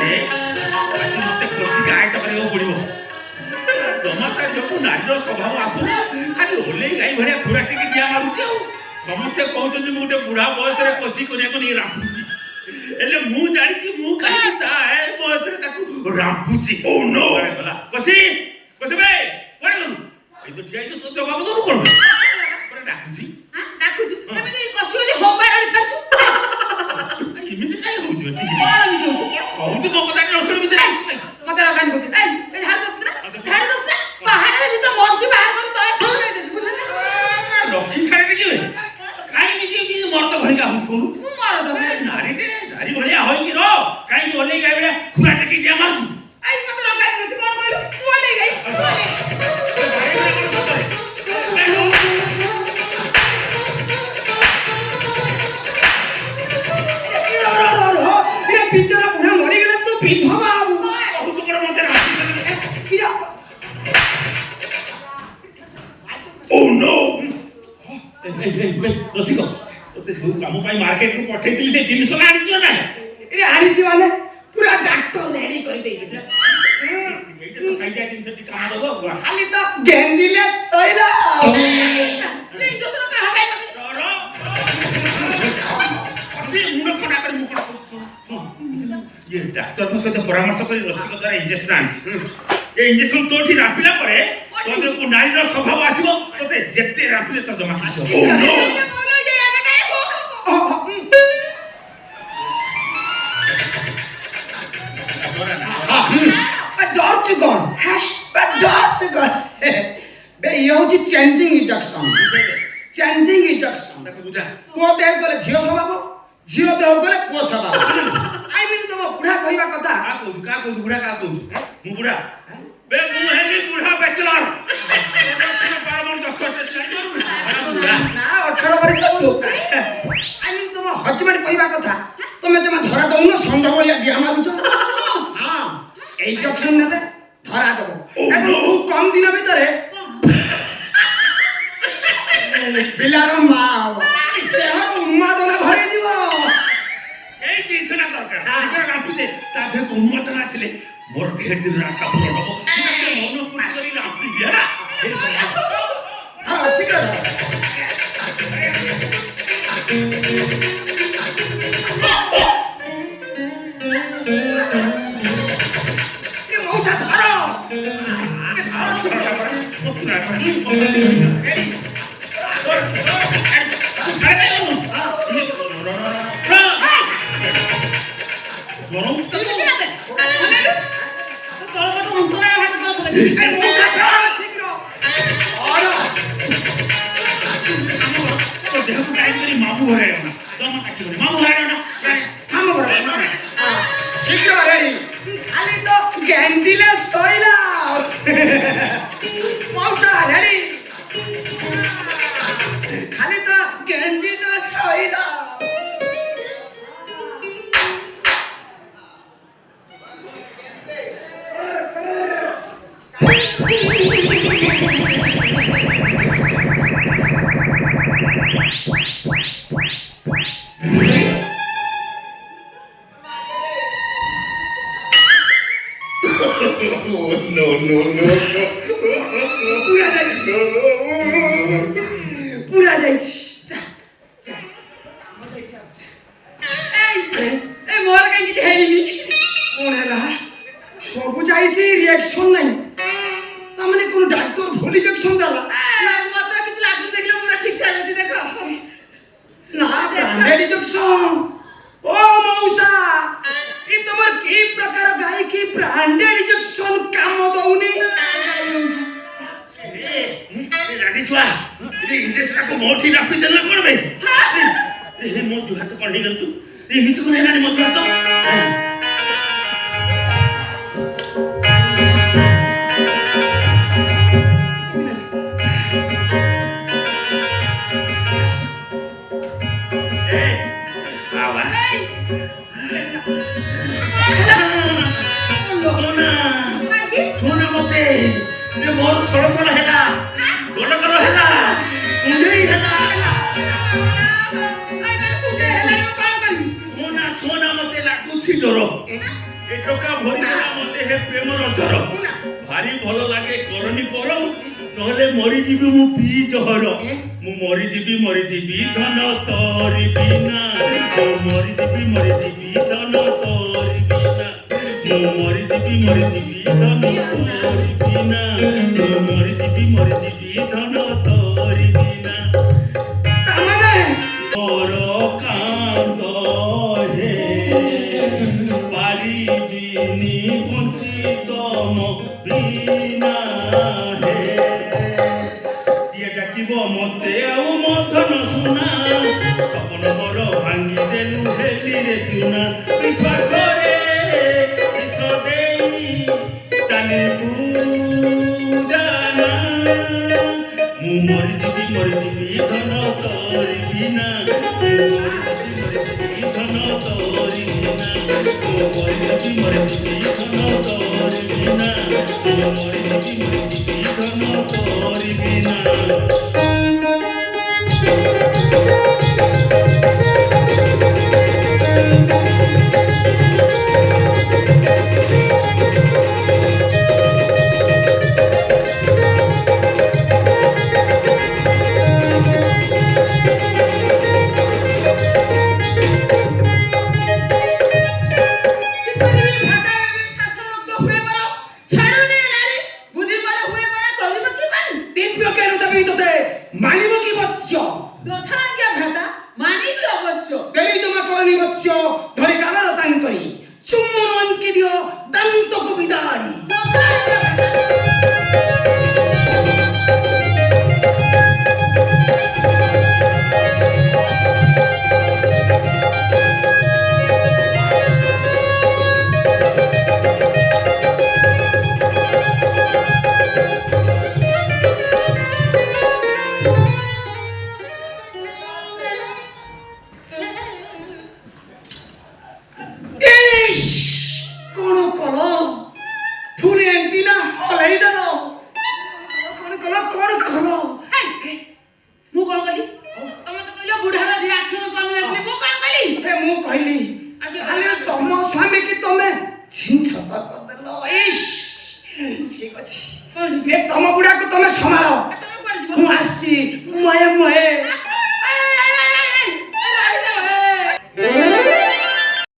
ଯେ ଆଜି ମତେ ଖସି ଗାଈ କରିବାକୁ ପଡିବ। ଜମା ତାର ଯୋଉ ନାରୀର ସ୍ୱଭାବ ଆସୁନି ଖାଲି ଓଲେଇ ଗାଈ ଭଳିଆ ଘୋଡ଼ା ଟିକେ ଡିଆ ମାରୁଛି ଆଉ ସମସ୍ତେ କହୁଛନ୍ତି ମୁଁ ଗୋଟେ ବୁଢା ବୟସରେ କଷି କରିବାକୁ ନେଇ ରାମ୍ପୁଛି ହେଲେ ମୁଁ ଜାଣିଛି ମୁଁ କାହିଁକି ତା ବୟସରେ ତାକୁ ରାମ୍ପୁଛି। ଓ ନୋ ଗଲା କଷି କଷି ବେ କୁଆଡେ ଗଲୁ ଏଇ ତ ଠିଆ ହେଇଛୁ ତୋ ଜବାବ ଦବୁ କଣ ପରେ ଡାକୁଛି ଡାକୁଛି ଏମିତି କଷି କଷି ହୋମବାର ଆଣି ଛାଡୁଛୁ ଏମିତି କାଇଁ ହଉଛି କହୁଛି ମୋ କଥା ନ ଶୁଣି ଭିତରେ ମତେ ରଗାନି କରୁଛି ଏ ଝାଡୁ ଦଉଛୁ ନା ଝାଡୁ ଦଉଛୁ ନା ବାହାରେ ବି ତ ମଞ୍ଜି ବାହାର କରି ତଳେ ପକେଇ ଦେବି ବୁଝିଲ ଲକ୍ଷ୍ମୀ ଖାଇ ଟିକେ କାହିଁକି ନିଜେ ମରଦ ଭଳିକା ହଉଛି କହୁନୁ ମୁଁ ମରଦ ନାରୀ ଭଳିଆ ହୋଇକି ରହ କାହିଁକି ଓଲେଇ ଗାଈ ଭଳିଆ ଖୁରା ଟେକି ଡିଆ ମାରୁଛୁ ଆଇ ମତେ ରଗାନି କରୁଛି କଣ କହିଲୁ ତୁ ଓଲେଇ ଗାଈ ବିଚରା ବୁଢା ମରିଗଲେ ତୁ ବିଧବା ହବୁ ବହୁତ ବଡ ମତେ ଓ ନୋ ରସିକ ତତେ ଯୋଉ କାମ ପାଇଁ ମାର୍କେଟକୁ ପଠେଇଥିଲି ସେ ଜିନିଷ ଆଣିଛୁ ନା ଏରେ ଆଣିଛି ମାନେ ପୁରା ଡାକ୍ତର ରେଡି କରି ଦେଇଛି ଏଇଟା ତ ସାଇଜା ଜିନିଷ ଟି କାମ ଦବ ଖାଲି ତ ଗେଞ୍ଜିଲେ ସଇଲା ଏଇ ଯୋସନ କାହା ପାଇଁ ମୁଣ୍ଡ ଖଣ୍ଡା କରି ମୁକୁଟ ये डॉक्टर को सहित परामर्श कर रसिक द्वारा इंजेक्शन आनी ये इंजेक्शन तोठी रापिला परे तोते को नारी रो स्वभाव आसीबो तोते जेते रापिले तो जमा किछ ओ नो बोलो ये आना काहे डर चुकन डर चुकन बे ये होची चेंजिंग इंजेक्शन देखो बुझा पुओ देह गले झियो स्वभाव झियो देह गले पुओ स्वभाव आई मीन तुम बुढ़ा कहवा कथा का कहू बुढ़ा का कहू मु बुढ़ा बे मु हेली बुढ़ा बैचलर पारमन डॉक्टर बुढ़ा ना 18 वर्ष लोक आई मीन तुम हजबेंड कहवा कथा तुम जमा धरा दउनो संड बलिया दिया मारुछ हां ए इंजेक्शन ने धरा दबो एवं खूब कम दिन भीतर बिलार माओ देह उन्मादना भरी जीव এই জিনিসটা দরকার আগে রাপি দে তাতে উন্মত না ছিলে মোর ভেট দিন রাসা পূরণ হবো মন পুরি করি রাপি দিয়া হ্যাঁ ঠিক আছে এ মৌসা ধরো সুনা গরম তো তলপট অন্তরা হাত দাও বলে এ মৌসা ধরো শীঘ্র তো দেহ টাইম করি মামু ঘরে না দম কাটি মামু ঘরে না মামু ঘরে শীঘ্র রেডি খালি তো গেঞ্জিলে সইলা মৌসা রেডি খালি তো গেঞ্জিলে সইলা No. पूरा जाइछ ए मोर काई किछ हेइनी कोन हैला सब जाइछि रिएक्शन नहीं ता माने कोन डॉक्टर भूल इंजेक्शन देला मत किछ लागु देखले पूरा ठीक ठाक अछि देखो ना ब्रांडेड इंजेक्शन ओ मौसा ई तमर की प्रकार गाय की ब्रांडेड इंजेक्शन काम दउनी रानी छुआ ये इंजेक्शन को मोठी रापी देला कोन बे ए मो हाथ पढ़ी गल तू ए मित को रानी मत तो ए आवा छोना मते ये मोर सड़सड़ हैला गोलकर हैला कुंडई हैला छोना मते लागुछि ବେଶୀ ଡର ଏ ଟଙ୍କା ଭରିଦେଲା ମତେ ହେ ପ୍ରେମର ଝର ଭାରି ଭଲ ଲାଗେ କରନି ପର ନହେଲେ ମରିଯିବି ମୁଁ ପିଇ ଜହର ମୁଁ ମରିଯିବି ଧନ ତୋରି ବିନା ମୁଁ ମରିଯିବି ଧନ ତୋରି ବିନା ମୁଁ ମରିଯିବି ଧନ ତୋରି ବିନା ମୁଁ ମରିଯିବି ଧନ ତୋରି ବିନା ମୋର କାନ୍ଦ ହେ ପାରିବିନି ବୁଝି ତମ ବିନା ହେ କିଏ ଡାକିବ ମତେ ଆଉ ମୋ ଧନ ସୁନା ସପନ ମୋର ଭାଙ୍ଗି ଦେଲୁ ହେଲିରେ ଚୁନା ବିଶ୍ୱାସରେ ବିଷ ଦେଇ ଚାଲିବୁ ଜାନା ମୁଁ ମରିଯିବି ଧନ ତୋରି ବିନା ମୁଁ ମରିଯିବି ଧନ ତୋରି ବିନା ମୁଁ ମରିଯିବି ଧନ ତୋରି ବିନା ମୁଁ ମରିଯିବି ଧନ ତୋରି ବିନା মানিব কি বৎস কথা আজ্ঞা ভ্রাতা মানিবি অবশ্য দেরি জমা করনি বৎস ধরে কালার দান করি চুম্বন অঙ্কে দিও দান্ত কবিতারি কথা আজ্ঞা ভ্রাতা ঠিক ଅଛି ତମ ଗୁଡାକୁ ତମେ ସମ୍ଭାଳ ମୁଁ ଆସିଛି ମଏ